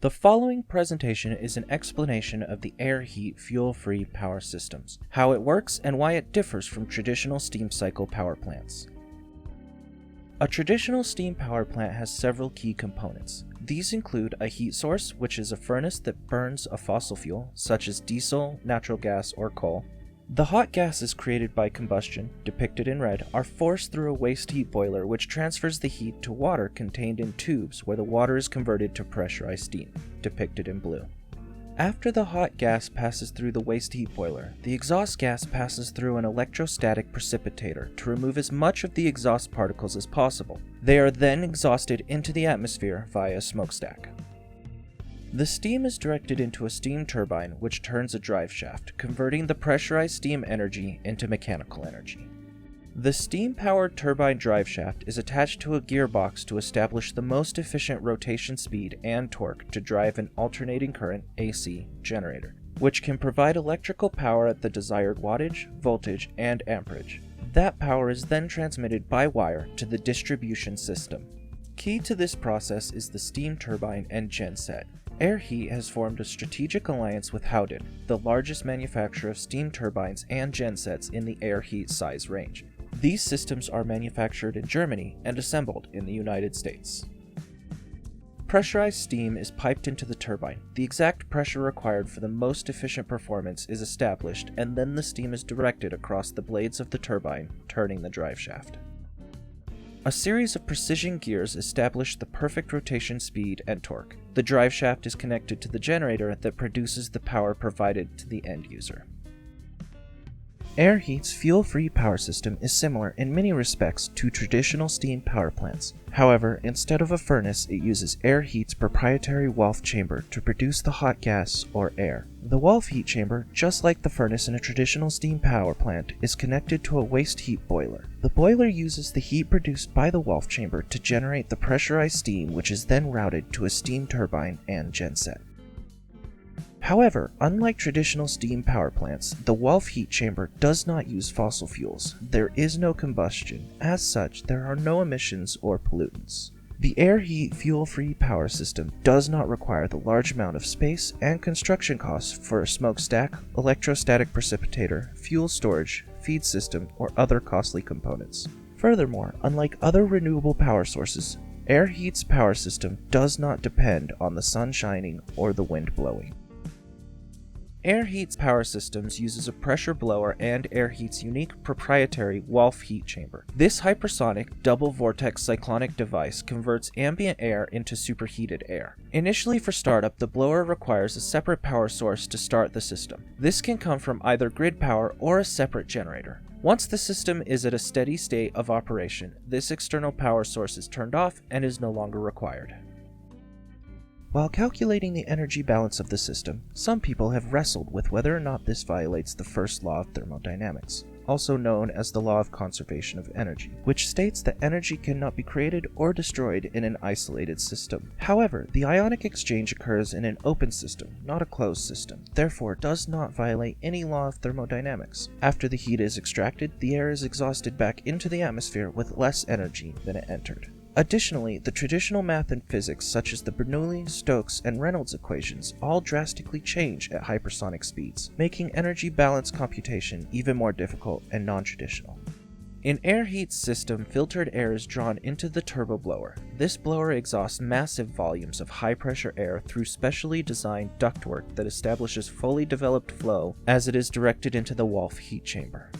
The following presentation is an explanation of the AirHeat fuel-free power systems, how it works and why it differs from traditional steam cycle power plants. A traditional steam power plant has several key components. These include a heat source, which is a furnace that burns a fossil fuel, such as diesel, natural gas, or coal. The hot gases created by combustion, depicted in red, are forced through a waste heat boiler which transfers the heat to water contained in tubes where the water is converted to pressurized steam, depicted in blue. After the hot gas passes through the waste heat boiler, the exhaust gas passes through an electrostatic precipitator to remove as much of the exhaust particles as possible. They are then exhausted into the atmosphere via a smokestack. The steam is directed into a steam turbine which turns a drive shaft, converting the pressurized steam energy into mechanical energy. The steam-powered turbine drive shaft is attached to a gearbox to establish the most efficient rotation speed and torque to drive an alternating current AC generator, which can provide electrical power at the desired wattage, voltage, and amperage. That power is then transmitted by wire to the distribution system. Key to this process is the steam turbine and genset. AirHeat has formed a strategic alliance with Howden, the largest manufacturer of steam turbines and gensets in the AirHeat size range. These systems are manufactured in Germany and assembled in the United States. Pressurized steam is piped into the turbine. The exact pressure required for the most efficient performance is established, and then the steam is directed across the blades of the turbine, turning the drive shaft. A series of precision gears establish the perfect rotation speed and torque. The drive shaft is connected to the generator that produces the power provided to the end user. AirHeat's fuel-free power system is similar in many respects to traditional steam power plants. However, instead of a furnace, it uses AirHeat's proprietary Wolf chamber to produce the hot gas or air. The Wolf heat chamber, just like the furnace in a traditional steam power plant, is connected to a waste heat boiler. The boiler uses the heat produced by the Wolf chamber to generate the pressurized steam, which is then routed to a steam turbine and genset. However, unlike traditional steam power plants, the Wolf heat chamber does not use fossil fuels. There is no combustion. As such, there are no emissions or pollutants. The AirHeat fuel-free power system does not require the large amount of space and construction costs for a smokestack, electrostatic precipitator, fuel storage, feed system, or other costly components. Furthermore, unlike other renewable power sources, AirHeat's power system does not depend on the sun shining or the wind blowing. AirHeat's power systems uses a pressure blower and AirHeat's unique proprietary Wolf heat chamber. This hypersonic, double-vortex cyclonic device converts ambient air into superheated air. Initially for startup, the blower requires a separate power source to start the system. This can come from either grid power or a separate generator. Once the system is at a steady state of operation, this external power source is turned off and is no longer required. While calculating the energy balance of the system, some people have wrestled with whether or not this violates the first law of thermodynamics, also known as the law of conservation of energy, which states that energy cannot be created or destroyed in an isolated system. However, the ionic exchange occurs in an open system, not a closed system, therefore does not violate any law of thermodynamics. After the heat is extracted, the air is exhausted back into the atmosphere with less energy than it entered. Additionally, the traditional math and physics such as the Bernoulli, Stokes, and Reynolds equations all drastically change at hypersonic speeds, making energy balance computation even more difficult and non-traditional. In AirHeat's system, filtered air is drawn into the turbo blower. This blower exhausts massive volumes of high-pressure air through specially designed ductwork that establishes fully developed flow as it is directed into the Wolf heat chamber.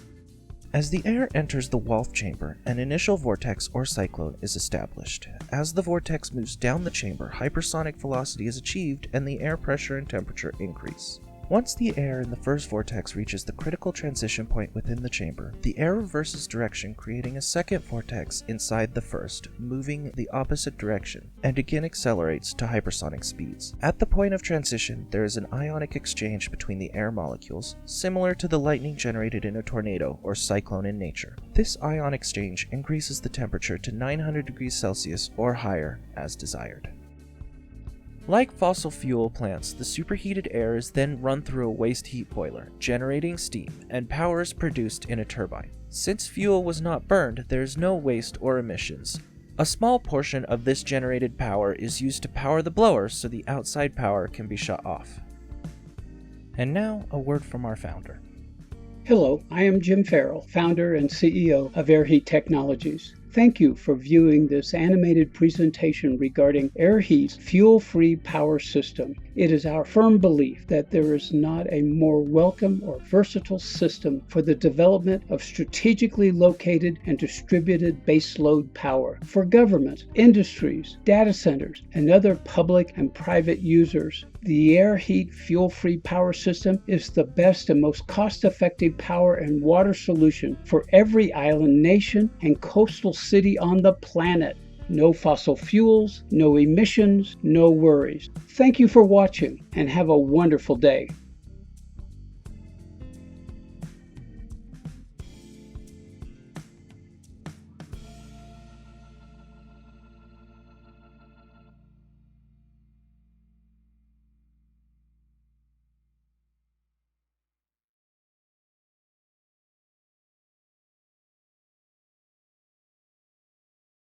As the air enters the Wolf chamber, an initial vortex or cyclone is established. As the vortex moves down the chamber, hypersonic velocity is achieved and the air pressure and temperature increase. Once the air in the first vortex reaches the critical transition point within the chamber, the air reverses direction, creating a second vortex inside the first, moving the opposite direction, and again accelerates to hypersonic speeds. At the point of transition, there is an ionic exchange between the air molecules, similar to the lightning generated in a tornado or cyclone in nature. This ion exchange increases the temperature to 900 degrees Celsius or higher as desired. Like fossil fuel plants, the superheated air is then run through a waste heat boiler, generating steam, and power is produced in a turbine. Since fuel was not burned, there is no waste or emissions. A small portion of this generated power is used to power the blower so the outside power can be shut off. And now, a word from our founder. Hello, I am Jim Farrell, founder and CEO of AirHeat Technologies. Thank you for viewing this animated presentation regarding AirHeat's fuel-free power system. It is our firm belief that there is not a more welcome or versatile system for the development of strategically located and distributed baseload power for government, industries, data centers, and other public and private users. The AirHeat fuel-free power system is the best and most cost-effective power and water solution for every island nation and coastal city on the planet. No fossil fuels, no emissions, no worries. Thank you for watching and have a wonderful day.